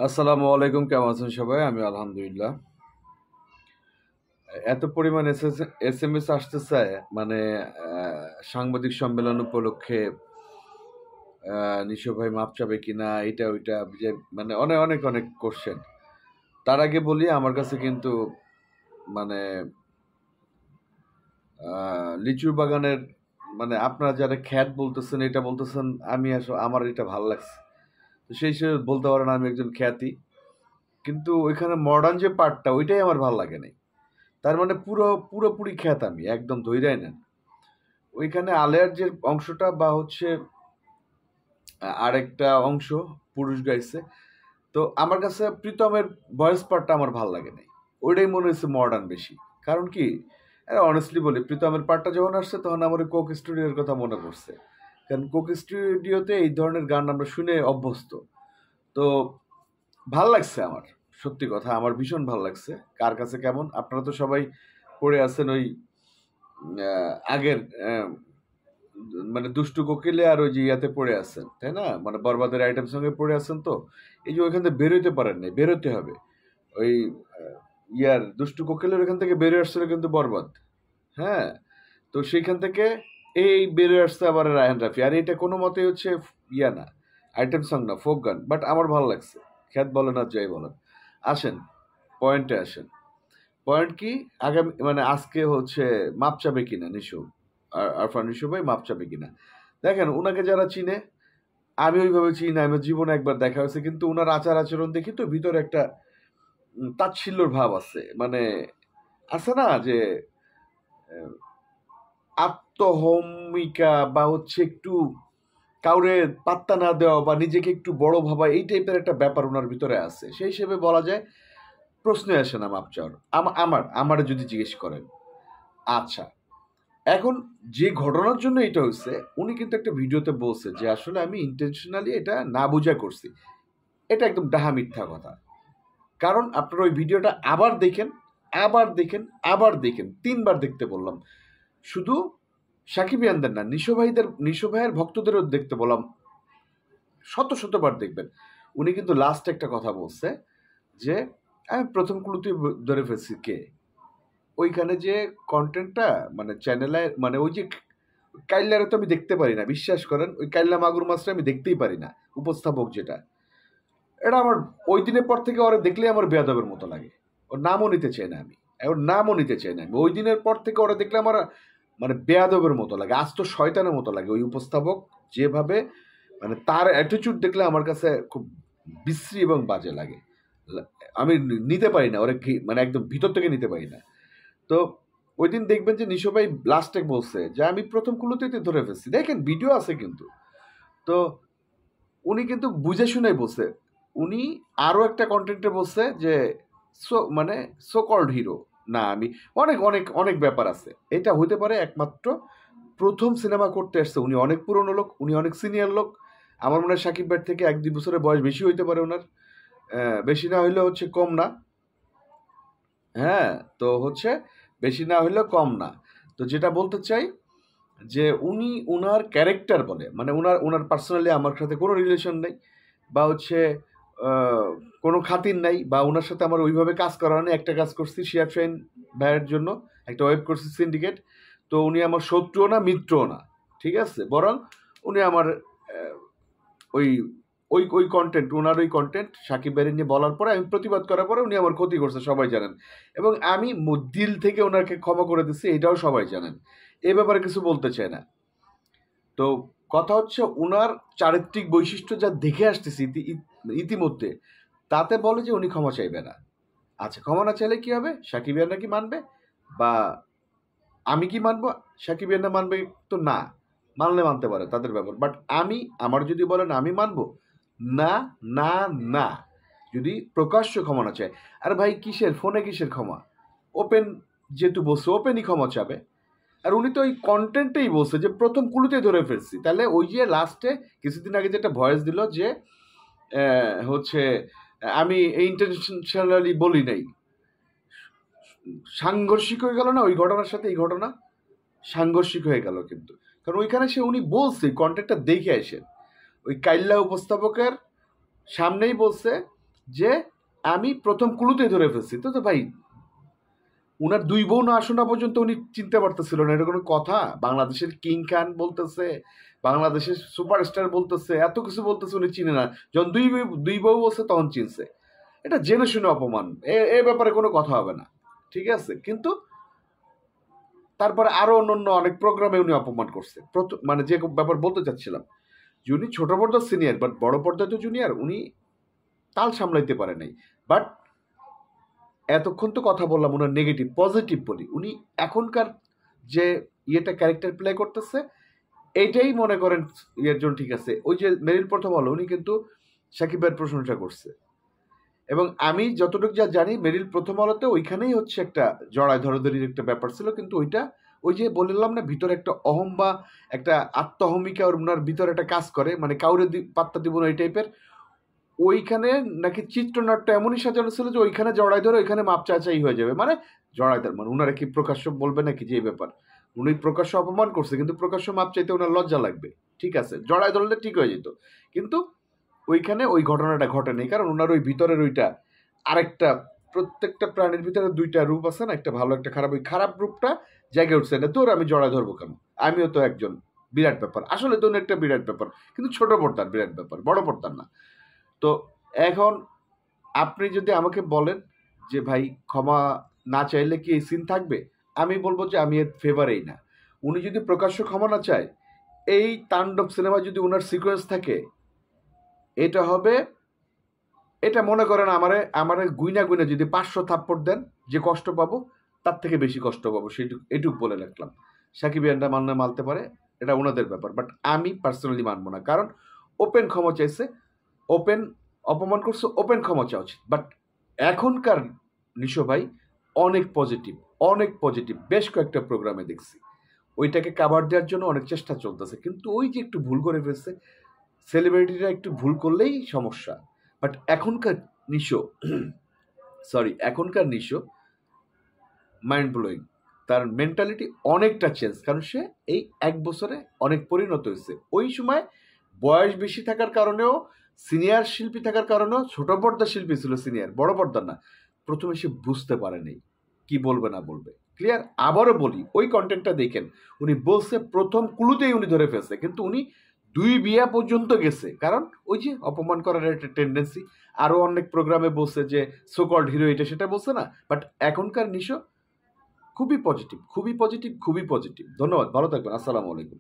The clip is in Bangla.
আসসালামু আলাইকুম, কেমন আছেন সবাই? আমি আলহামদুলিল্লাহ। এত পরিমাণ এসএমএস আসতেছে, মানে সাংবাদিক সম্মেলন উপলক্ষে নিশো ভাই মাপ চাবে কিনা, এটা ওইটা, যে মানে অনেক অনেক অনেক কোশ্চেন। তার আগে বলি, আমার কাছে কিন্তু মানে লিচুর বাগানের, মানে আপনারা যারা খ্যাত বলতেছেন, এটা বলতেছেন, আমি আসলে আমার এটা ভালো লাগছে। তো সেই হিসেবে বলতে পারেন আমি একজন খ্যাতি, কিন্তু ওইখানে মডার্ন যে পার্টটা, ওইটাই আমার ভালো লাগে নাই। তার মানে পুরোপুরি খ্যাত আমি একদম ধইরাই নেন। ওইখানে আলেয়ার যে অংশটা বা হচ্ছে আরেকটা অংশ পুরুষ গাইছে, তো আমার কাছে প্রীতমের ভয়েস পার্টটা আমার ভাল লাগে নাই। ওইটাই মনে হয়েছে মডার্ন বেশি। কারণ কি, অনেস্টলি বলি, প্রীতমের পার্টটা যখন আসছে তখন আমার কোক স্টুডিওর কথা মনে পড়ছে। কারণ কোক স্টুডিওতে এই ধরনের গান আমরা শুনে অভ্যস্ত। তো ভাল লাগছে আমার, সত্যি কথা আমার ভীষণ ভাল লাগছে। কার কাছে কেমন, আপনারা তো সবাই পড়ে আছেন ওই আগের মানে দুষ্টু কোকিলে আর ওই যে ইয়াতে পড়ে আছেন, তাই না? মানে বরবাদের আইটেম সঙ্গে পড়ে আছেন। তো এই যে ওইখান থেকে বেরোতে পারেন নাই, বেরোতে হবে। ওই ইয়ার দুষ্টু কোকিলের ওইখান থেকে বেরিয়ে আসছিল কিন্তু বরবাদ। হ্যাঁ, তো সেইখান থেকে এই বেরিয়ে আসছে আবার রায়হান রাফি। আর এটা কোনো মতে হচ্ছে ইয়া না, আইটেম সং না, ফোক গান। বাট আমার ভালো লাগছে। খ্যাত বলেন আর যাই বলেন, আসেন পয়েন্টে আসেন। পয়েন্ট কি, আগামী মানে আজকে হচ্ছে মাপ চাবে কিনা নিশু, আরফান নিশু ভাই মাপ চাবে কিনা। দেখেন, উনাকে যারা চিনে, আমি ওইভাবে চিনি না, আমার জীবনে একবার দেখা হয়েছে, কিন্তু উনার আচার আচরণ দেখি তো ভিতরে একটা তাচ্ছিল্যর ভাব আছে। মানে আছে না যে আহ, আত্মহমিকা বা হচ্ছে একটু কাউরে পাত্তা না দেওয়া বা নিজেকে একটু বড় ভাবা, এই টাইপের একটা ব্যাপার ওনার ভিতরে আছে। সেই হিসেবে বলা যায় প্রশ্নে আসে না মাপ চাওয়ার। আমার যদি জিজ্ঞেস করেন। আচ্ছা, এখন যে ঘটনার জন্য এটা হয়েছে, উনি কিন্তু একটা ভিডিওতে বলছে যে আসলে আমি ইন্টেনশনালি এটা না বুঝা করছি। এটা একদম ডাহা মিথ্যা কথা। কারণ আপনারা ওই ভিডিওটা আবার দেখেন, আবার দেখেন, আবার দেখেন, ৩ বার দেখতে বললাম। শুধু সাকিবিয়ানদের না, নিশো ভাইয়ের ভক্তদেরও দেখতে বললাম। শত শতবার দেখবেন। উনি কিন্তু লাস্ট একটা কথা বলছে যে আমি প্রথম ক্লুতে ধরে ফেলছি কে। ওইখানে যে কন্টেন্টটা, মানে চ্যানেলে, মানে ওই যে কাইল্লারে তো আমি দেখতে পারি না, বিশ্বাস করেন। ওই কাইল্লা মাগুর মাছটা আমি দেখতেই পারি না, উপস্থাপক যেটা। এটা আমার ওই দিনের পর থেকে ওরা দেখলেই আমার বেয়াদবের মতো লাগে। ওর নামও নিতে চাই না আমি, ওর নামও নিতে চাই না আমি। ওই দিনের পর থেকে ওরা দেখলে আমার মানে বেয়াদবের মতো লাগে, আজ তো শয়তানের মতো লাগে। ওই উপস্থাপক যেভাবে, মানে তার অ্যাটিচিউড দেখলে আমার কাছে খুব বিশ্রী এবং বাজে লাগে। আমি নিতে পারি না ওরা, মানে একদম ভিতর থেকে নিতে পারি না। তো ওই দিন দেখবেন যে নিশো ভাই লাস্টে বলছে যে আমি প্রথম কুলোতেই ধরে ফেলছি, দেখেন ভিডিও আছে কিন্তু। তো উনি কিন্তু বুঝে শুনেই বলছে। উনি আরও একটা কন্টেন্টে বলছে যে মানে সো কল্ড হিরো না আমি, অনেক অনেক অনেক ব্যাপার আছে। এটা হইতে পারে একমাত্র প্রথম সিনেমা করতে আসছে, উনি অনেক পুরনো লোক, উনি অনেক সিনিয়র লোক। আমার মনে হয় সাকিব ভাইয়ের থেকে ১-২ বছরের বয়স বেশি হইতে পারে ওনার। বেশি না হইলেও হচ্ছে কম না। হ্যাঁ, তো হচ্ছে বেশি না হইলেও কম না। তো যেটা বলতে চাই যে উনি উনার ক্যারেক্টার বলে, মানে উনার পার্সোনালি আমার সাথে কোনো রিলেশন নেই, বা হচ্ছে কোনো খাতির নাই, বা উনার সাথে আমার ওইভাবে কাজ করা নেই। একটা কাজ করছি শিয়াব শাহিন ভাইয়ের জন্য, একটা ওয়েব করছি সিন্ডিকেট। তো উনি আমার শত্রুও না, মিত্রও না, ঠিক আছে? বরং উনি আমার আহ, ওই ওই ওই কন্টেন্ট, ওনার ওই কন্টেন্ট সাকিব ভাইয়ের নিয়ে বলার পরে, আমি প্রতিবাদ করার পরে উনি আমার ক্ষতি করছে, সবাই জানেন। এবং আমি দিল থেকে ওনাকে ক্ষমা করে দিচ্ছি, এটাও সবাই জানেন। এ ব্যাপারে কিছু বলতে চাই না। তো কথা হচ্ছে, উনার চারিত্রিক বৈশিষ্ট্য যা দেখে আসতেছি ইতিমধ্যে, তাতে বলে যে উনি ক্ষমা চাইবে না। আচ্ছা, ক্ষমা না চাইলে কি হবে? সাকিবিয়ানরা কি মানবে? বা আমি কি মানবো? সাকিবিয়ানরা মানবে তো না। মানলে মানতে পারে, তাদের ব্যাপার। বাট আমার যদি বলেন আমি মানবো না, না, না। যদি প্রকাশ্য ক্ষমা না চায়, আর ভাই কিসের ফোনে, কিসের ক্ষমা? ওপেন যেহেতু বলছে, ওপেনই ক্ষমা চাবে। আর উনি তো ওই কন্টেন্টেই বলছে যে প্রথম কুলুতেই ধরে ফেলছি। তাহলে ওই যে লাস্টে কিছুদিন আগে যেটা ভয়েস দিল যে হচ্ছে আমি ইন্টেনশনালি বলি নাই, সাংঘর্ষিক হয়ে গেল না ওই ঘটনার সাথে? এই ঘটনা সাংঘর্ষিক হয়ে গেল কিন্তু। কারণ ওইখানে উনি বলছে, কন্টেন্টটা দেখে আসেন, ওই কাইল্লা উপস্থাপকের সামনেই বলছে যে আমি প্রথম ক্লুতেই ধরে ফেলছি। তো তো ভাই উনার দুই বউ না আসা না পর্যন্ত উনি চিনতে পারতেছিল না, এটা কোনো কথা? বাংলাদেশের কিং খান বলতেছে, বাংলাদেশের সুপারস্টার বলতেছে, এত কিছু বলতেছে, উনি চিনে না। যখন দুই বউ বলছে তখন চিনছে। এটা জেনে শুনে অপমান, এ ব্যাপারে কোনো কথা হবে না, ঠিক আছে? কিন্তু তারপরে আরো অন্যান্য অনেক প্রোগ্রামে উনি অপমান করছে। মানে যে ব্যাপার বলতে চাচ্ছিলাম, যে উনি ছোট পর্দার সিনিয়র, বাট বড় পর্দায় তো জুনিয়র, উনি তাল সামলাইতে পারে নাই। বাট এতক্ষণ তো কথা বললাম ওনার নেগেটিভ, পজিটিভ বলি। উনি এখনকার যে ইয়েটা ক্যারেক্টার প্লে করতেছে, এইটাই মনে করেন ইয়ের জন্য ঠিক আছে। ওই যে মেরিল প্রথম আলো, উনি কিন্তু সাকিব ভাইয়ের প্রশংসা করছে, এবং আমি যতটুকু যা জানি মেরিল প্রথম আলোতে ওইখানেই হচ্ছে একটা জড়ায় ধরাধরির একটা ব্যাপার ছিল, কিন্তু ওইটা ওই যে বললাম না, ভিতরে একটা অহম বা একটা আত্মহমিকা ওনার ভিতরে একটা কাজ করে, মানে কাউরে পাত্তা দিব না এই টাইপের। ওইখানে নাকি চিত্রনাট্য এমনই সাজানো ছিল যে ওইখানে জড়াই ধরে ওইখানে মাপ চাচাই হয়ে যাবে, মানে জড়াই ধরে, মানে উনারা কি প্রকাশ্য বলবে নাকি যে এই ব্যাপার? উনি প্রকাশ্য অপমান করছে, কিন্তু প্রকাশ্য মাপ চাইতে ওনার লজ্জা লাগবে, ঠিক আছে? জড়াই ধরলে ঠিক হয়ে যেত, কিন্তু ওইখানে ওই ঘটনাটা ঘটে নেই, কারণ ওনার ওই ভিতরের ওইটা আরেকটা, প্রত্যেকটা প্রাণীর ভিতরে দুইটা রূপ আছে না, একটা ভালো একটা খারাপ, ওই খারাপ রূপটা জায়গায় উঠছে না। তোর আমি জড়াই ধরবো কেন? আমিও তো একজন, বিরাট ব্যাপার, আসলে তো একটা বিরাট ব্যাপার, কিন্তু ছোট পর্দার বিরাট ব্যাপার, বড় পর্দার না। তো এখন আপনি যদি আমাকে বলেন যে ভাই ক্ষমা না চাইলে কি এই সিন থাকবে, আমি বলবো যে আমি এর ফেভারেই না। উনি যদি প্রকাশ্য ক্ষমা না চায়, এই তাণ্ডব সিনেমা যদি ওনার সিকোয়েন্স থাকে, এটা হবে, এটা মনে করেন আমারে আমারে গুইনা গুইনা যদি 500 থাপ্পড় দেন, যে কষ্ট পাবো তার থেকে বেশি কষ্ট পাবো, সেইটুক এটুক বলে রাখলাম। সাকিব ইয়ানরা মানলে মানতে পারে, এটা ওনাদের ব্যাপার, বাট আমি পার্সোনালি মানবো না। কারণ ওপেন ক্ষমা চাইছে, ওপেন অপমান করছে, ওপেন ক্ষমা চাওয়া উচিত। বাট এখনকার নিশো ভাই অনেক পজিটিভ, অনেক পজিটিভ, বেশ কয়েকটা প্রোগ্রামে দেখছি ওইটাকে কাভার দেওয়ার জন্য অনেক চেষ্টা চলতেছে, কিন্তু ওই যে একটু ভুল করে ফেলছে, সেলিব্রিটিরা একটু ভুল করলেই সমস্যা। বাট এখনকার নিশো এখনকার নিশো মাইন্ড ব্লোয়িং। তার মেন্টালিটি অনেকটা চেঞ্জ, কারণ সে এই 1 বছরে অনেক পরিণত হয়েছে। ওই সময় বয়স বেশি থাকার কারণেও, সিনিয়র শিল্পী থাকার কারণেও, ছোট পর্দার শিল্পী ছিল সিনিয়র, বড় পর্দার না। প্রথমে সে বুঝতে পারেনি কি বলবে না বলবে। ক্লিয়ার? আবারও বলি, ওই কন্টেন্টটা দেখেন, উনি বলছে প্রথম ক্লুতেই উনি ধরে ফেলছে, কিন্তু উনি 2 বিয়া পর্যন্ত গেছে, কারণ ওই যে অপমান করার একটা টেন্ডেন্সি। আরও অনেক প্রোগ্রামে বলছে যে সোকল্ড হিরো, এটা সেটা বলছে না। বাট এখনকার নিশো খুবই পজিটিভ, খুবই পজিটিভ, খুবই পজিটিভ। ধন্যবাদ, ভালো থাকবেন, আসসালামু আলাইকুম।